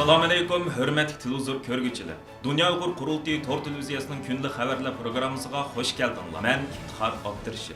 Assalamu alaykum, hürmetli televizor körgüçüler. Dünya Uyghur Kurultayı Tor Televiziyasının günlük haberler programımıza hoş geldinler. Ben İftihar Abdurşid.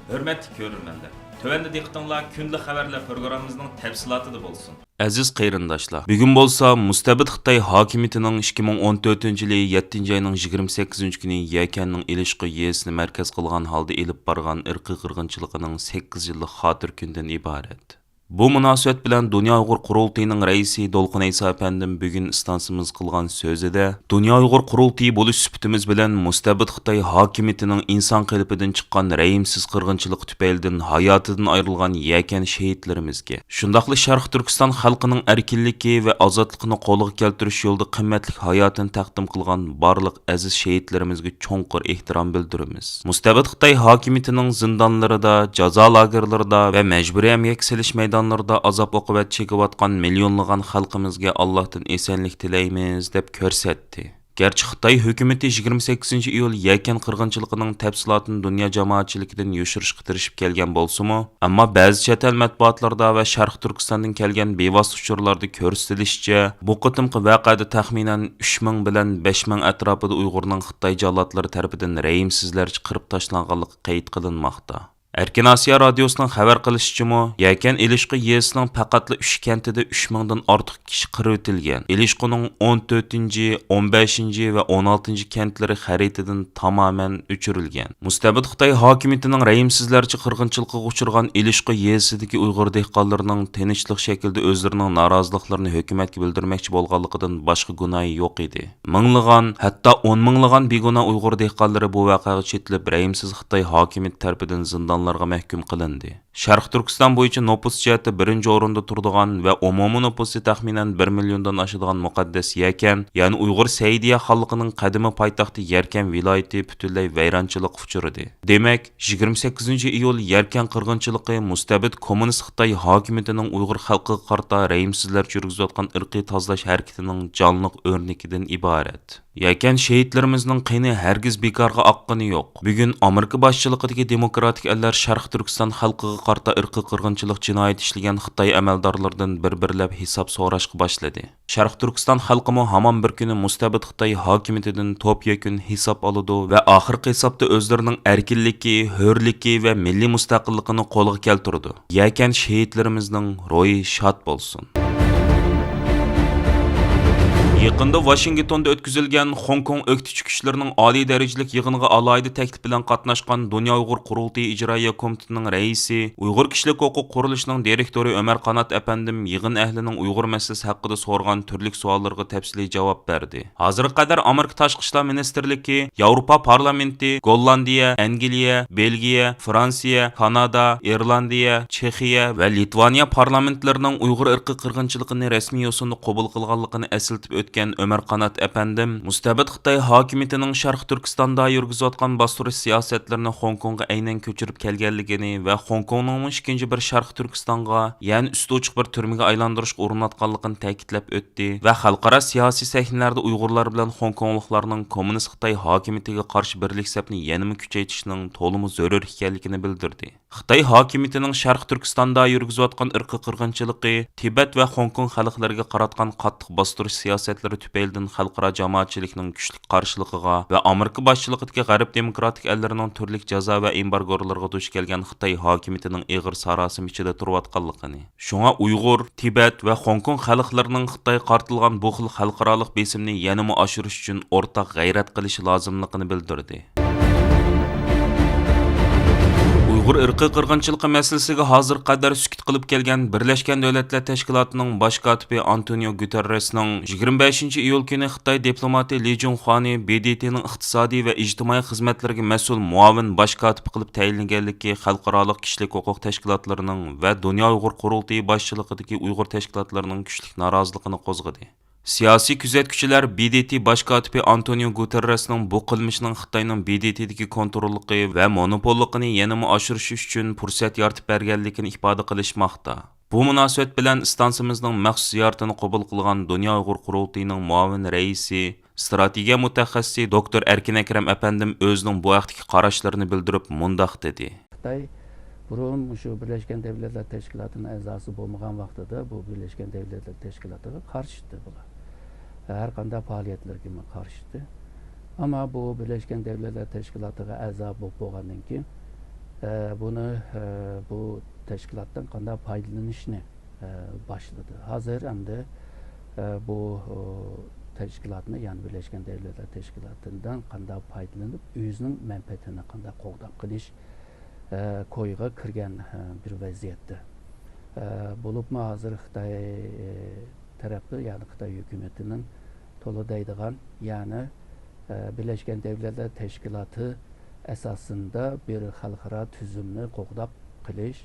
Hürmetli görürmenler. Tövende diqqatinglar günlük haberler programımızın tafsilatı bolsun. Aziz qayrindaşlar, bugün bolsa Mustabid Xitoy hokimiyatining 2014-yili 7 ayning 28 kuni Yakanning Ilishqi yezini markaz qilgan holda elib borgan irqiy qirg'inchiligining 8 yillik xotir kundan iborat. Bu munosabat bilan Dünya Uyghur Qurultayıning raisi Dolqun Aysa efendim bugün istansimiz qilgan so'zida Dünya Uyghur Qurultayı bo'lish sifatimiz bilan Mustabid Xitoy hokimiyatining inson qalbidan chiqqan rayimsiz qirg'inchilik tufaylidan hayotidan ayrilgan yakan shahidlarimizga, shundaqli Sharq Turkiston xalqining erkinligi va ozodligini qo'lga keltirish yo'lida qimmatli hayotini taqdim qilgan barliq aziz shahidlarimizga cho'nqur ehtirom bildiramiz. Mustabid Xitoy hokimiyatining zindonlarida, jazo lagerlarida va majburiy emgak silish maydonlarda azob oqibat chekayotgan millionlagan xalqimizga Allohdan esenlik tilaymiz deb ko'rsatdi. Gerçi Xitoy hukumati 28 iyul yakan qirg'inchiligining tafsilotini dunyo jamoatchiligidan yoshirishga tirishib kelgan bo'lsa-mu, ammo ba'zi chet el matbuotlarda va Sharq Turkistondan kelgan bevosita uchurlarda ko'rsatilishicha, bu qitimqi voqeada taxminan 3000 bilan 5000 atrofida Uyg'urning Xitoy jallodlari tarafidan rayimsizlarcha qirib tashlanganligi qayd qilinmoqda. Erkin Asiya Radyosu'nun xabar qilishicha, Yakan Ilishqi yezisining faqatla 3 kentida 3000 dan ortiq kishi qirib o'tilgan. Ilishqining 14-chi, 15-chi va 16-chi kentlari xaritadan tamoman o'chirilgan. Mustabid Xitoy hokimiyatining rayimsizlarcha qirg'inchilikka uchirgan Ilishqi yezisidagi Uyg'ur dehqonlarining tinchlik shaklda o'zlarining noroziliklarini hukumatga bildirmoqchi bo'lganligidan boshqa gunohi yo'q edi. Minglagan, hatto 10 minglagan begunoh Uyg'ur dehqonlari bu voqeaga chetilib rayimsiz Xitoy hokimiyati tarafidan zindon mahkum qilindi. Sharq Turkiston bo'yicha nopus jihati 1-o'rinda turadigan va umumiy nopusi taxminan 1 milliondan oshadigan muqaddas Yakan, ya'ni Uyg'ur Saidiya xalqining qadimi poytaxti Yarkan viloyati butunlay vayronchilik uchirdi. Demak, 28-iyul Yarkan qirg'inchiligi mustabid kommunist Xitoy hokimiyatining Uyg'ur xalqiga qarata rayimsizlar yurgizayotgan irqiy tozalash harakatining jonliq o'rnikidan iborat. Yakan shahidlarimizning qini hargiz bekorga oqqani yo'q. Bugun Amerika boshchiligidagi demokratik ellar Sharq Turkiston xalqiga qarta irqiy qirg'inchilik jinoyat ishlagan Xitoy amaldorlaridan bir-birlab hisob so'rashga boshladi. Sharq Turkiston xalqimi hamon bir kuni mustabid Xitoy hokimiyatidan top yakun hisob oladi va oxirgi hisobda o'zlarining erkinligi, hurligi va milliy mustaqilligini qo'lga keltirdi. Yakan shahidlarimizning ro'yi shod bo'lsin. Yaqında Washingtonda o'tkazilgan Hong Kong o'qituvchi kuchlarining oliy darajalik yig'iniga alohida taklif bilan qatnashgan Dünya Uyg'ur Qurultayı ijroiya komitetining raisi, Uyg'ur kishilik huquq qurilishining direktori Ömer Qanat efendim yig'in ahlining Uyg'ur masalasi haqida so'rgan turli savollarga tafsiliy javob berdi. Hozirga qadar Amerika tashqi ishlar ministrligi, Yevropa parlamenti, Gollandiya, Angliya, Belgiya, Fransiya, Kanada, Irlandiya, Chexiya va Litvaniya parlamentlarining Uyg'ur irqiy qirg'inchiligini rasmiy yo'sinda qabul qilganligini eslatib Ömer Qanat efendim, mustabid Xitoy hokimiyatining Sharq Turkistonda yurgizayotgan bostirish siyosatlarini Hong Kongga aynan ko'chirib kelganligini va Hong Kongning ikkinchi bir Sharq Turkistonga, ya'ni usti ochiq bir turmaga aylantirishga urinayotganligini ta'kidlab o'tdi va xalqaro siyosiy sahnalarda Uyg'urlar bilan Hong Kongliklarning kommunist Xitoy hokimiyatiga qarshi birlik safini yanada kuchaytirishning to'liq zarur ekanligini bildirdi. Xitoy hokimiyatining Sharq Turkistonda yurgizayotgan irqiy qirg'inchiligi, Tibet va Hong Kong xalqlariga qaratgan qattiq bostirish siyosatlari tufaylidan xalqaro jamoatchilikning kuchli qarshiligiga va Amerika boshchiligidagi g'arb demokratik ellarining turli jazo va embargolarga duch kelgan Xitoy hokimiyatining ig'ir sarosim ichida turayotganligini, shunga Uyg'ur, Tibet va Hong Kong xalqlarining Xitoy qartilgan bu xil xalqaro besimni yanada oshirish uchun o'rtaq g'ayrat qilishi lozimligini bildirdi. Uyg'ur irqiy qirg'inchiligi masalasiga hozir qadar sukut qilib kelgan Birlashgan Davlatlar Tashkilotining bosh kotibi Antonio Guterresning 25-iyul kuni Xitoy diplomati Li Junxuani BDTning iqtisodiy va ijtimoiy xizmatlarga mas'ul muavin bosh kotib qilib tayinlanganligi xalqaro kishilik huquq tashkilotlarining va Dünya Uyg'ur Qurultayı boshchiligidagi Uyg'ur tashkilotlarining kuchli noroziligini qo'zg'adi. Siyosiy kuzatuvchilar BDT bosh kotibi Antonio Guterresning bu qilmishining Xitoyning BDTdagi kontrolligi va monopolligini yanada oshirish uchun fursat yaratib berganligini ifoda qilishmoqda. Bu munosabat bilan istansimizning maxsus ziyoratini qabul qilgan Dünya Uyg'ur Qurultayining muavin raisi, strategiya mutaxassisi Dr. Erkin Akram efendim o'zining bu vaqtdagi qarashlarini bildirib, mundaq dedi. Xitoy Burun şu Birleşken Devletler Teşkilatı'nın əzası olmayan vaxtıda bu Birleşken Devletler Teşkilatı'na karşıdı bular. Her qanday fəaliyyətlərə qarşıdı. Amma bu Birleşken Devletler Teşkilatı'na əza bolğandan keyin bunu bu təşkilatdan qanday faydalanışını başladı. Hazır həm də bu təşkilatını, yəni Birleşken Devletler Teşkilatı'ndan qanday faydalanıb özünün mənfəətini qanday qoğdaq qilish koyuğa kirgan bir vaziyatda. Bulubmu hazır Xitay tarafı, yani Xitay hükümetinin to'ladaydigan, yani Birleşken Devletler Teşkilatı esasında bir xalqaro tüzümni qo'g'dab qilish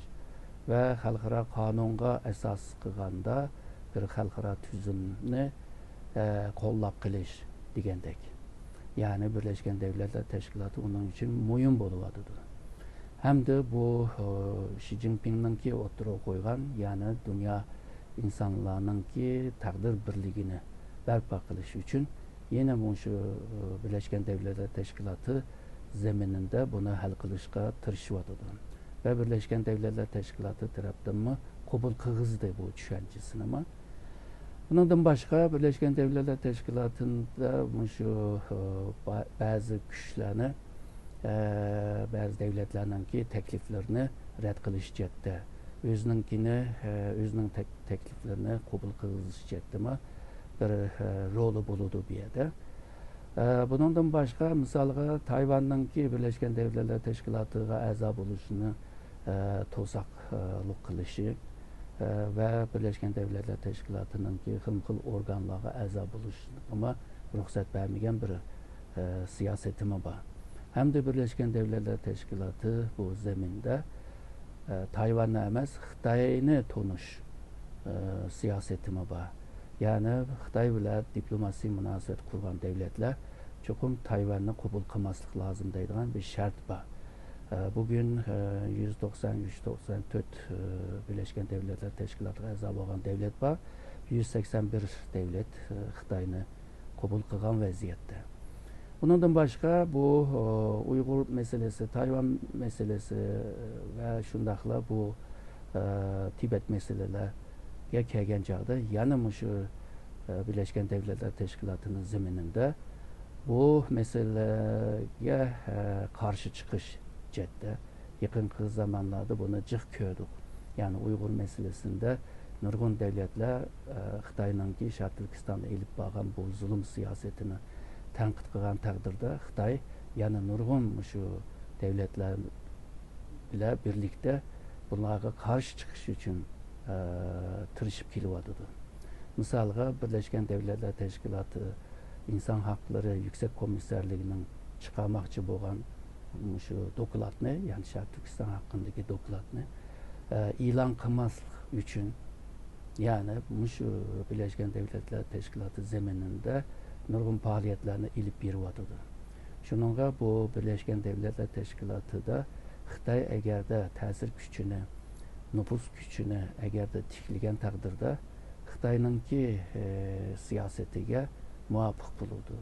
ve xalqaro qonunga asas qilganda bir xalqaro tüzümni qo'llab qilish degandek. Yani Birleşken Devletler Teşkilatı onun için muhim bo'lyapti. Hem de bu Xi Jinping'ninki o'ttirib qo'ygan, yani dünya insanlarınki taqdir birligini barpo qilish uchun yine şu Birleşken Devletler Teşkilatı zemininde bunu hal qilishga tirishayotdi. Ve Birleşken Devletler Teşkilatı tarafından qabul qilg'izdi bu tushanchisini. Bundan başka Birleşken Devletler Teşkilatı'nda şu bazı güçlerini, bazı devletlerninki tekliflerini rad qilish jihatda, özünün tekliflerini qabul qilish jihatda bir roli bo'ladi bu yerda. Bundan başka misalga Tayvan'ınki Birleşken Devletler Teşkilatı'na a'zo bo'lishini to'saqlik qilishi ve Birleşken Devletler Teşkilatı'nınki xil organlarga a'zo bo'lishini ama ruxsat bermagan bir siyasetimi var. Hem de Birleşken Devletler Teşkilatı bu zeminde Tayvan'la emas Xitayni tonish siyasetimi var. Yani Xitay bilan diplomasi munosabat qurgan devletler çokum Tayvan'ı qabul qilmaslik lazım deydigan bir şart var. Bugün 193-194 Birleşken Devletler Teşkilatı'na a'zo bo'lgan devlet var. 181 devlet Xitayni qabul qilgan vaziyatda. Bundan başka bu Uygur meselesi, Tayvan meselesi ve şundaqla bu Tibet meselelerine kelgan chog'da yana şu Birleşken Devletler Teşkilatı'nın zemininde bu meseleye karşı çıkış ciddi. Yakın zamanlarda bunu cık gördük. Yani Uygur meselesinde nurgun devletler Xitay'nınki Şarq Türkistan'da elip bağlan bu zulüm siyasetini tanqid qilgan taqdirda Xitay yana nurgun şu devletler ile birlikte bunlarga karşı çıkış için tirishib kelyapti. Misalga Birleşken Devletler Teşkilatı İnsan Hakları Yüksek Komiserliğinin çıkarmakçı bo'lgan şu dokladni, yani Şarq Türkistan hakkındaki dokladni ilan qilmaslik uchun, yani şu Birleşken Devletler Teşkilatı zemininde nurgun faaliyetlerini ilip beryapti. Şununla bu Birleşken Devletler Teşkilatı'da Xitay eğer de ta'sir gücünü, nüfus gücünü eğer de tikligen taqdirda Xitay'ınki siyasetiga muvafiq bo'ladi.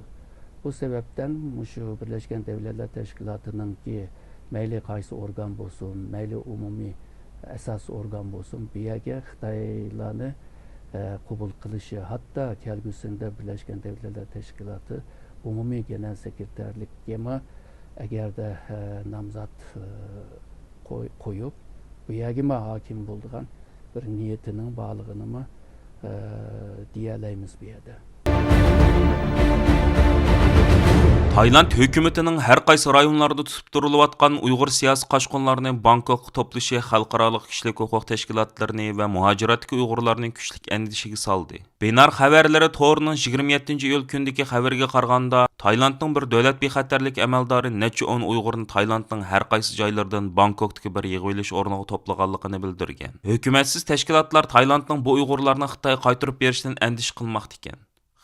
Bu sebepten şu Birleşken Devletler Teşkilatı'nınki meyli qaysi organ bo'lsin, meyli umumiy asas organ bo'lsin, bu yerga Xitaylarni qabul qilishi, hatta kelgusida Birleşken Devletler Teşkilatı umumiy genel sekreterlikka eğer de namzat koyup bu yerga hakim bo'lgan bir niyetinin bağlılığını diyelaymiz bu yerda. Tayland hökumətinin hər qaysı rayonlarda tutub duruluyatqan Uyğur siyasi qaşqınlarını Bangkok toplaşı xalqaralıq kişilik hüquq təşkilatlarını və muhaciratdakı Uyğurlarının güclük əndişəyə saldı. Benar xəbərləri torunun 27 iyul gündəki xəbərə qaraganda Taylandның bir dövlət bexəterlik əməldarı neçə 10 Uyğurun Taylandның hər qaysı joylardan Bangkokdakı bir yığılış ornuğa toplağanlığını bildirgan. Hökumətsiz təşkilatlar Taylandның bu Uyğurlarını Xitayga qaytarıb berishdənəndiş qılmaqda ekan.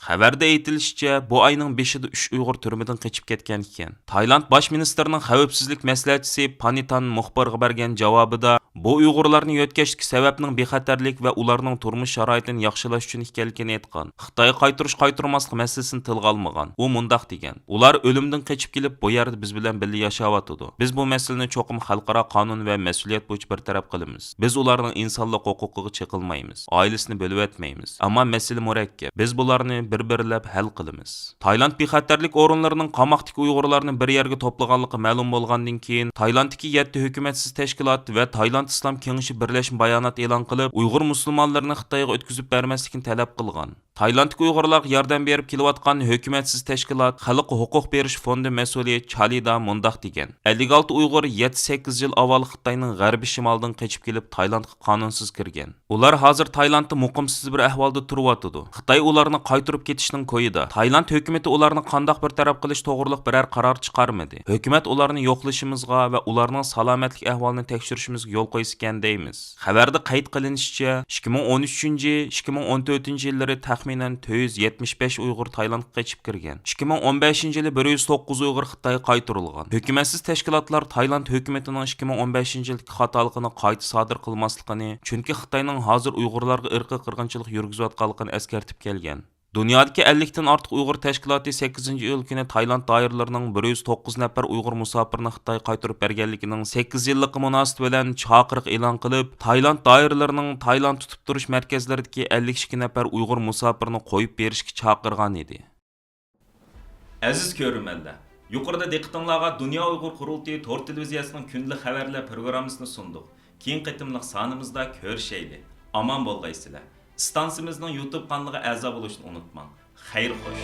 Xabarda aytilishicha, bu oyning 5-ida 3 Uyg'ur turmadan qochib ketgan ekan. Tailand bosh ministrining xavfsizlik maslahatchisi Panitan muxbirga bergan javobida bu Uyg'urlarni yo'tkashlik sababning bexatarlik va ularning turmush sharoitini yaxshilash uchun ekanligini aytgan. Xitoy qaytirish-qaytarmaslik masalasini tilga olmagan. U mundaq degan: "Ular o'limdan qochib kelib, bu yerda biz bilan birga yashayotdi. Biz bu masalani cho'qim xalqaro qonun va mas'uliyat bo'yicha bartaraf qilamiz. Biz ularning insonlik huquqiga chiqilmaymiz, oilasini bo'lib o'tmaymiz. Ammo masala murakkab. Biz bularni bir-birlab hal qilamiz." Tailand bexatarlik o'rinlarining qamoqdagi Uyg'urlarni bir yerga to'plaganligi ma'lum bo'lgandan keyin Tailanddagi 7 hukumatsiz tashkilot va Tailand Islom kengashi birlashma bayonot e'lon qilib, Uyg'ur musulmonlarini Xitoyga o'tkazib bermaslikni talab qilgan. Tailanddagi Uyg'urlarga yordam berib kelayotgan hukumatsiz tashkilot Xalq huquq berish fondi mas'uli Chalida mundaq degan: 56 Uyg'ur 7-8 yil avval Xitoyning g'arbiy shimolidan qochib kelib Tailandga qonunsiz kirgan. Ular hozir Tailandda muqimsiz bir ahvolda turyotdi. Xitoy ularni qaytarib ketishning ko'yida. Tailand hukumatı ularni qandoq bir taraf qilish to'g'riliq biror qaror chiqarmadi. Hukumat ularni yo'qlashimizga va ularning salomatlik ahvolini tekshirishimizga yo'l qo'ysa ekan deymiz. Xabarda qayd qilinishicha, 2013-2014 yillari taxminan 475 Uyg'ur Tailandga qochib kirgan. 2015-yili 109 Uyg'ur Xitoyga qaytarilgan. Hukumatsiz tashkilotlar Tailand hukumatining 2015-yildagi xatoligini qayta sodir qilmasligini, chunki Xitoyning hozir Uyg'urlarga irqiy qirg'inchilik yurgizayotganligini eskartib kelgan. Dunyodagi 50 dan ortiq Uyg'ur tashkiloti 8-iyul kuni Tailand doiralarining 109 nafar Uyg'ur musofirni Xitoy qaytarib berganligining 8 yilligi munosabati bilan chaqiriq e'lon qilib, Tailand doiralarining Tailand tutib turish markazlaridagi 52 nafar Uyg'ur musofirni qo'yib berishga chaqirgan edi. Aziz ko'ruvchilar, yuqorida diqqatingizga Dunyo Uyg'ur qurultiyi to'r televiziyasining kundalik xabarlar programmasini sundik. Keyin qitimliq sonimizda ko'rishaylik. Aman bo'lgaysizlar. Stansimizning YouTube kanaliga a'zo bo'lishni unutmang. Xayr xo'sh.